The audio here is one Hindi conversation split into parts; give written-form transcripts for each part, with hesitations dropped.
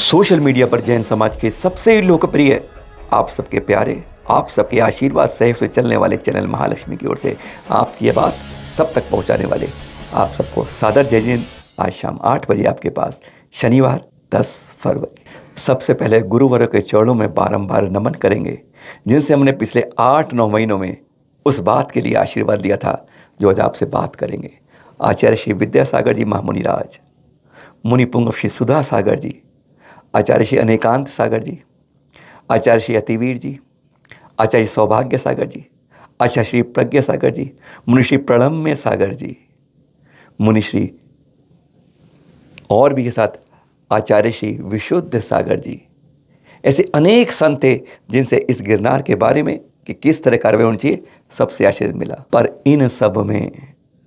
सोशल मीडिया पर जैन समाज के सबसे लोकप्रिय, आप सबके प्यारे, आप सबके आशीर्वाद सहित से चलने वाले चैनल महालक्ष्मी की ओर से आपकी ये बात सब तक पहुंचाने वाले आप सबको सादर जय जिन। आज शाम 8 बजे आपके पास, शनिवार 10 फरवरी। सबसे पहले गुरुवार के चरणों में बारंबार नमन करेंगे, जिनसे हमने पिछले 8-9 महीनों में उस बात के लिए आशीर्वाद दिया था जो आज आपसे बात करेंगे। आचार्य श्री विद्यासागर जी महामुनिराज, मुनि पुंगव श्री सुधा सागर जी, आचार्य श्री अनेकांत सागर जी, आचार्य श्री अतिवीर जी, आचार्य सौभाग्य सागर जी, आचार्य श्री प्रज्ञा सागर जी, मुनि श्री प्रणम्य सागर जी, मुनि श्री और भी के साथ आचार्य श्री विशुद्ध सागर जी। ऐसे अनेक संत थे जिनसे इस गिरनार के बारे में कि किस तरह कार्रवाई होनी चाहिए सबसे आशीर्वाद मिला। पर इन सब में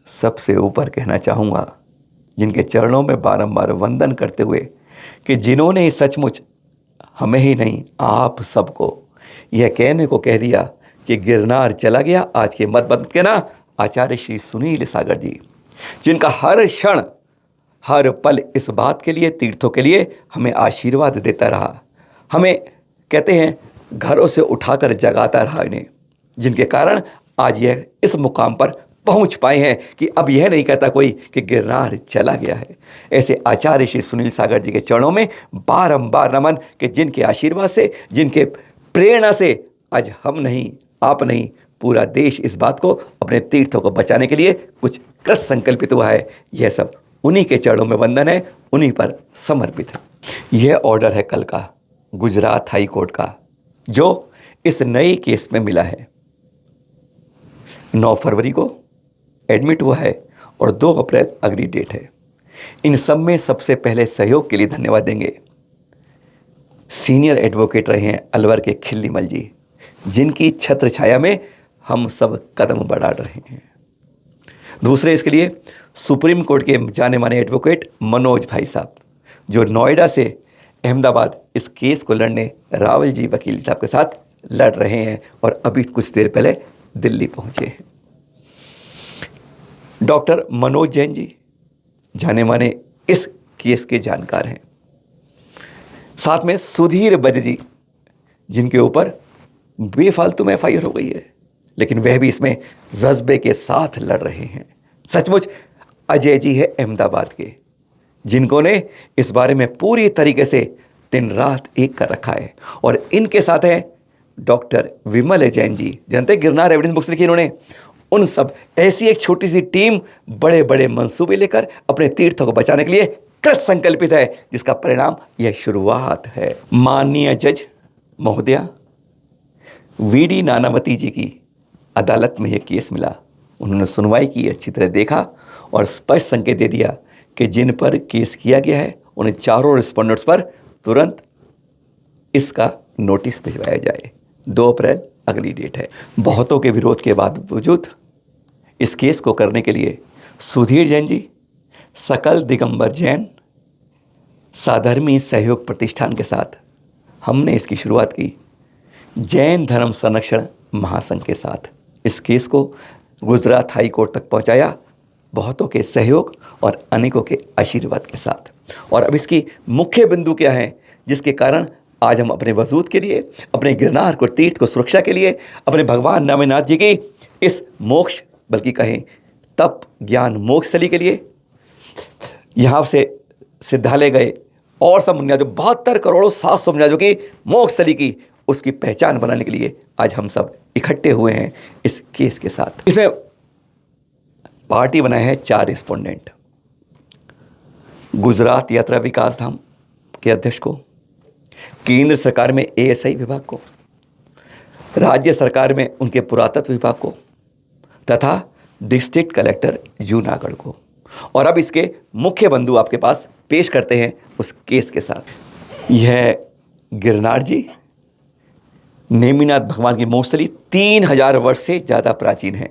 सबसे ऊपर कहना चाहूँगा, जिनके चरणों में बारंबार वंदन करते हुए कि जिन्होंने सचमुच हमें ही नहीं आप सबको यह कहने को कह दिया कि गिरनार चला गया, आज के मत बंद के ना, आचार्य श्री सुनील सागर जी, जिनका हर क्षण हर पल इस बात के लिए, तीर्थों के लिए हमें आशीर्वाद देता रहा। हमें कहते हैं घरों से उठाकर जगाता रहा इन्हें, जिनके कारण आज यह इस मुकाम पर पहुंच पाए हैं कि अब यह नहीं कहता कोई कि गिरनार चला गया है। ऐसे आचार्य श्री सुनील सागर जी के चरणों में बारंबार नमन कि जिनके आशीर्वाद से, जिनके प्रेरणा से आज हम नहीं, आप नहीं, पूरा देश इस बात को, अपने तीर्थों को बचाने के लिए कुछ कृत संकल्पित हुआ है। यह सब उन्हीं के चरणों में वंदन है, उन्हीं पर समर्पित है। यह ऑर्डर है कल का गुजरात हाई कोर्ट का, जो इस नए केस में मिला है। 9 फरवरी को एडमिट हुआ है और 2 अप्रैल अगली डेट है। इन सब में सबसे पहले सहयोग के लिए धन्यवाद देंगे सीनियर एडवोकेट रहे हैं अलवर के खिल्लीमल जी, जिनकी छत्र छाया में हम सब कदम बढ़ा रहे हैं। दूसरे इसके लिए सुप्रीम कोर्ट के जाने माने एडवोकेट मनोज भाई साहब, जो नोएडा से अहमदाबाद इस केस को लड़ने रावल जी वकील साहब के साथ लड़ रहे हैं और अभी कुछ देर पहले दिल्ली पहुंचे हैं। डॉक्टर मनोज जैन जी, जाने माने इस केस के जानकार हैं। साथ में सुधीर बद जी, जिनके ऊपर बेफालतू में एफआईआर हो गई है, लेकिन वह भी इसमें जज्बे के साथ लड़ रहे हैं। सचमुच अजय जी है अहमदाबाद के, जिनको ने इस बारे में पूरी तरीके से दिन रात एक कर रखा है। और इनके साथ हैं डॉक्टर विमल जैन जी, जानते गिरनार एविडेंस बुक्स लिखी इन्होंने। उन सब ऐसी एक छोटी सी टीम बड़े बड़े मंसूबे लेकर अपने तीर्थों को बचाने के लिए कृत संकल्पित है, जिसका परिणाम यह शुरुआत है। माननीय जज महोदया वीडी नानावती जी की अदालत में यह केस मिला। उन्होंने सुनवाई की, अच्छी तरह देखा और स्पष्ट संकेत दे दिया कि जिन पर केस किया गया है उन्हें चारों रिस्पोंडेंट्स पर तुरंत इसका नोटिस भिजवाया जाए। 2 अप्रैल अगली डेट है। बहुतों के विरोध के बावजूद इस केस को करने के लिए सुधीर जैन जी, सकल दिगंबर जैन साधर्मी सहयोग प्रतिष्ठान के साथ हमने इसकी शुरुआत की। जैन धर्म संरक्षण महासंघ के साथ इस केस को गुजरात हाई कोर्ट तक पहुंचाया, बहुतों के सहयोग और अनेकों के आशीर्वाद के साथ। और अब इसकी मुख्य बिंदु क्या है, जिसके कारण आज हम अपने वजूद के लिए, अपने गिरनार को, तीर्थ को सुरक्षा के लिए, अपने भगवान नामेनाथ जी की इस मोक्ष, बल्कि कहें तप ज्ञान मोक्षस्थली के लिए यहाँ से सिद्धालय गए और सब बुनियादों 72 करोड़ 700 बुनियादों की मोक्षस्थली की, उसकी पहचान बनाने के लिए आज हम सब इकट्ठे हुए हैं इस केस के साथ। इसमें पार्टी बनाए हैं 4 रिस्पोंडेंट। गुजरात यात्रा विकास धाम के अध्यक्ष को, केंद्र सरकार में एएसआई विभाग को, राज्य सरकार में उनके पुरातत्व विभाग को तथा डिस्ट्रिक्ट कलेक्टर जूनागढ़ को। और अब इसके मुख्य बंधु आपके पास पेश करते हैं उस केस के साथ। यह गिरनार जी नेमिनाथ भगवान की मोक्षस्थली 3000 वर्ष से ज़्यादा प्राचीन है,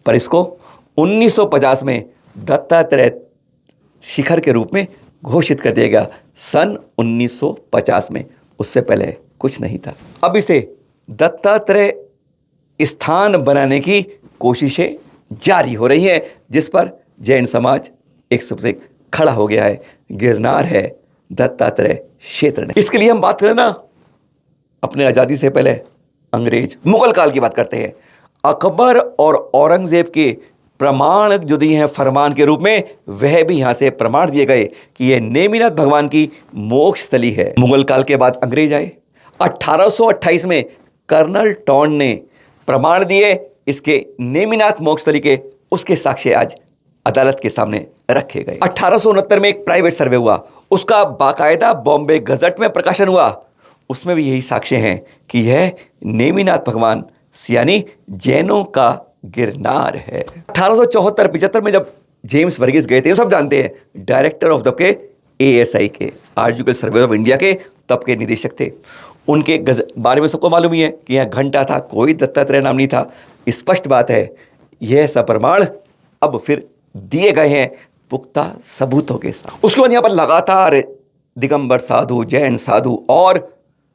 पर इसको 1950 में दत्तात्रेय शिखर के रूप में घोषित कर दिया गया, सन 1950 में। उससे पहले कुछ नहीं था। अब इसे दत्तात्रेय स्थान बनाने की कोशिशें जारी हो रही हैं, जिस पर जैन समाज एक सबसे खड़ा हो गया है। गिरनार है दत्तात्रेय क्षेत्र ने। इसके लिए हम बात करें ना, अपने आज़ादी से पहले अंग्रेज मुगल काल की बात करते हैं। अकबर और औरंगजेब के प्रमाण जो दिए हैं फरमान के रूप में, वह भी यहां से प्रमाण दिए गए कि यह नेमिनाथ भगवान की मोक्ष स्थली है। मुगल काल के बाद अंग्रेज आए। 1828 में कर्नल टॉन ने प्रमाण दिए इसके नेमिनाथ मोक्ष स्थली के। उसके साक्ष्य आज अदालत के सामने रखे गए। 1869 में एक प्राइवेट सर्वे हुआ, उसका बाकायदा बॉम्बे गजट में प्रकाशन हुआ। उसमें भी यही साक्ष्य हैं कि यह नेमिनाथ भगवान यानी जैनों का गिरनार है। 1874-75 में जब जेम्स वर्गीस गए थे, सब जानते हैं, डायरेक्टर ऑफ द के ASI के आर्कियोलॉजिकल सर्वे ऑफ इंडिया के तब के निदेशक थे। उनके बारे में सबको मालूम ही है कि यहाँ घंटा था, कोई दत्तात्रेय नाम नहीं था। स्पष्ट बात है, यह सब प्रमाण अब फिर दिए गए हैं पुख्ता सबूतों के साथ। उसके बाद यहाँ पर लगातार दिगंबर साधु, जैन साधु और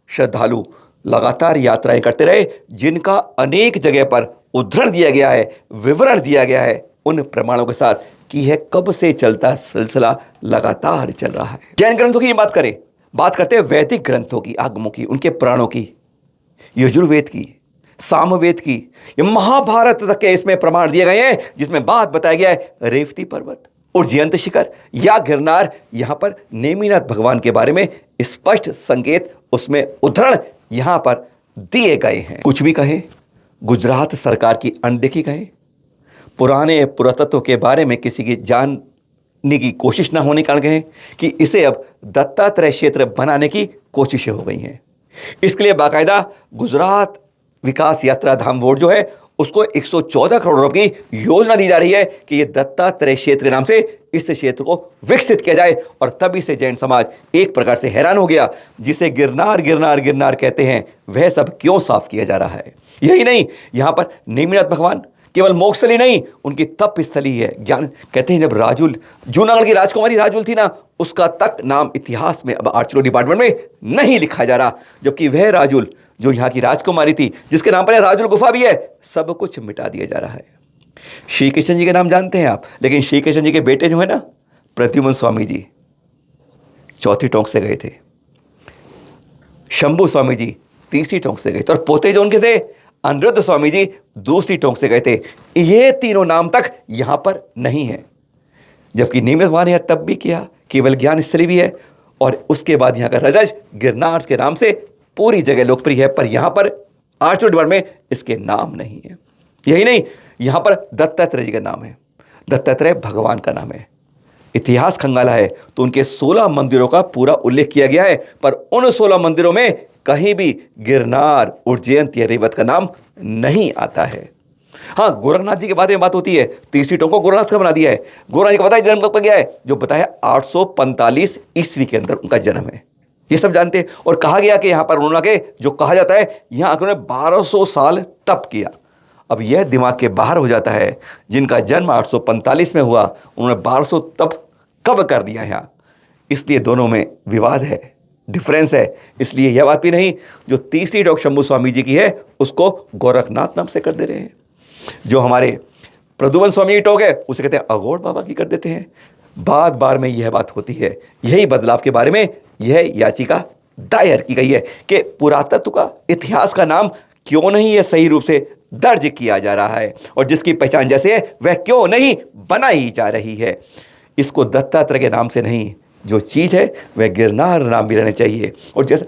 श्रद्धालु लगातार यात्राएं करते रहे, जिनका अनेक जगह पर उद्धरण दिया गया है, विवरण दिया गया है उन प्रमाणों के साथ कि यह कब से चलता सिलसिला लगातार चल रहा है। जैन ग्रंथों की बात करते हैं, वैदिक ग्रंथों की, आगमों की, उनके पुराणों की, यजुर्वेद की, सामवेद की, ये महाभारत तक के इसमें प्रमाण दिए गए हैं, जिसमें बात बताया गया है रेवती पर्वत और जयंत शिखर या गिरनार। यहां पर नेमिनाथ भगवान के बारे में स्पष्ट संकेत, उसमें उद्धरण यहां पर दिए गए हैं। कुछ भी कहें, गुजरात सरकार की अनदेखी कहें, पुराने पुरातत्व के बारे में किसी की जानने की कोशिश ना होने के कारण कहें कि इसे अब दत्तात्रेय क्षेत्र बनाने की कोशिशें हो गई हैं। इसके लिए बाकायदा गुजरात विकास यात्रा धाम बोर्ड जो है, उसको 114 करोड़ रुपए की योजना दी जा रही है कि यह दत्तात्रेय क्षेत्र के नाम से इस क्षेत्र को विकसित किया जाए। और तभी से जैन समाज एक प्रकार से हैरान हो गया, जिसे गिरनार गिरनार गिरनार कहते हैं, वह सब क्यों साफ किया जा रहा है। यही नहीं, यहां पर नेमिनाथ भगवान केवल मोक्षस्थली नहीं, उनकी तप स्थली है। ज्ञान कहते हैं, जब राजुल, जूनागढ़ की राजकुमारी राजुल थी ना, उसका तक नाम इतिहास में अब आर्कियोलॉजी डिपार्टमेंट में नहीं लिखा जा रहा, जबकि वह राजुल जो यहाँ की राजकुमारी थी, जिसके नाम पर राजुल गुफा भी है, सब कुछ मिटा दिया जा रहा है। श्री कृष्ण जी के नाम जानते हैं आप, लेकिन श्री कृष्ण जी के बेटे जो है ना, प्रद्युम्न स्वामी जी, चौथी टोंक से गए थे। शंभू स्वामी जी तीसरी टोंक से गए थे, और पोते जो उनके थे अनिरुद्ध स्वामी जी दूसरी टोंक से गए थे। ये तीनों नाम तक यहां पर नहीं है, जबकि नेमिनाथ भगवान ने तब भी किया, केवल ज्ञान स्थली भी है। और उसके बाद यहाँ का रजज गिरनार के नाम से पूरी जगह लोकप्रिय है, पर यहाँ पर आर्कियोलॉजी डिपार्टमेंट में इसके नाम नहीं है। यही नहीं, यहाँ पर दत्तात्रेय जी का नाम है, दत्तात्रेय भगवान का नाम है। इतिहास खंगाला है तो उनके 16 मंदिरों का पूरा उल्लेख किया गया है, पर उन 16 मंदिरों में कहीं भी गिरनार, उज्जैन या रेवत का नाम नहीं आता है। हाँ, गोरखनाथ जी के बारे में बात होती है, तीसरी टोंक को गोरखनाथ का बना दिया है। गोरखनाथ जी का बताया जन्म कब गया है, जो बताया 845 ईस्वी के अंदर उनका जन्म है, ये सब जानते हैं। और कहा गया कि यहाँ पर उन्होंने जो कहा जाता है, यहाँ आकर उन्होंने 1200 साल तप किया। अब यह दिमाग के बाहर हो जाता है, जिनका जन्म 845 में हुआ, उन्होंने 1200 तप कब कर दिया यहाँ। इसलिए दोनों में विवाद है, डिफरेंस है। इसलिए यह बात भी नहीं, जो तीसरी टोंक शंभू स्वामी जी की है, उसको गोरखनाथ नाम से कर दे रहे हैं। जो हमारे प्रद्युम्न स्वामी की टोंक है, उसे कहते हैं अघोर बाबा की कर देते हैं। बार बार में यह बात होती है। यही बदलाव के बारे में यह याचिका दायर की गई है कि पुरातत्व का, इतिहास का नाम क्यों नहीं यह सही रूप से दर्ज किया जा रहा है, और जिसकी पहचान जैसे है वह क्यों नहीं बनाई जा रही है। इसको दत्तात्रेय के नाम से नहीं, जो चीज़ है वह गिरनार नाम भी रहना चाहिए। और जैसे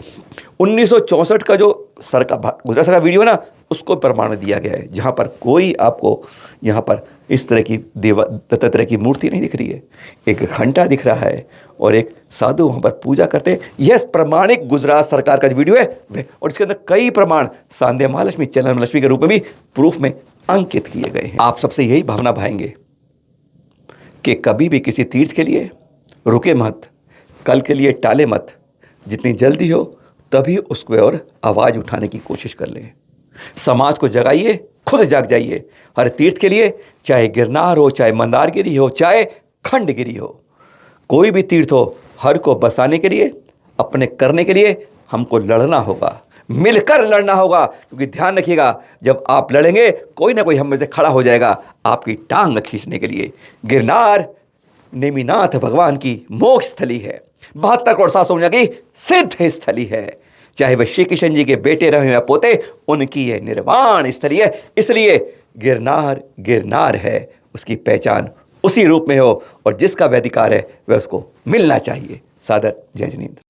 1964 का जो गुजरात सरकार वीडियो है ना, उसको प्रमाण दिया गया है, जहाँ पर कोई आपको यहाँ पर इस तरह की दत्तात्रेय की मूर्ति नहीं दिख रही है। एक घंटा दिख रहा है और एक साधु वहाँ पर पूजा करते हैं। यह प्रमाणिक गुजरात सरकार का जो वीडियो है, और इसके अंदर कई प्रमाण सांध्य महालक्ष्मी, चलन महालक्ष्मी के रूप में भी प्रूफ में अंकित किए गए हैं। आप सबसे यही भावना भाएंगे कि कभी भी किसी तीर्थ के लिए रुके मत, कल के लिए टाले मत, जितनी जल्दी हो तभी उसको और आवाज़ उठाने की कोशिश कर लें। समाज को जगाइए, खुद जाग जाइए। हर तीर्थ के लिए, चाहे गिरनार हो, चाहे मंदारगिरी हो, चाहे खंडगिरी हो, कोई भी तीर्थ हो, हर को बसाने के लिए, अपने करने के लिए हमको लड़ना होगा, मिलकर लड़ना होगा। क्योंकि ध्यान रखिएगा, जब आप लड़ेंगे, कोई ना कोई हम में से खड़ा हो जाएगा आपकी टांग खींचने के लिए। गिरनार नेमिनाथ भगवान की मोक्ष स्थली है। 72 करोड़ सासों की सिद्ध स्थली है। चाहे वह श्री कृष्ण जी के बेटे रहे या पोते, उनकी यह निर्वाण स्थली है। इसलिए गिरनार गिरनार है, उसकी पहचान उसी रूप में हो और जिसका वह अधिकार है वह उसको मिलना चाहिए। सादर जय जिनेंद्र।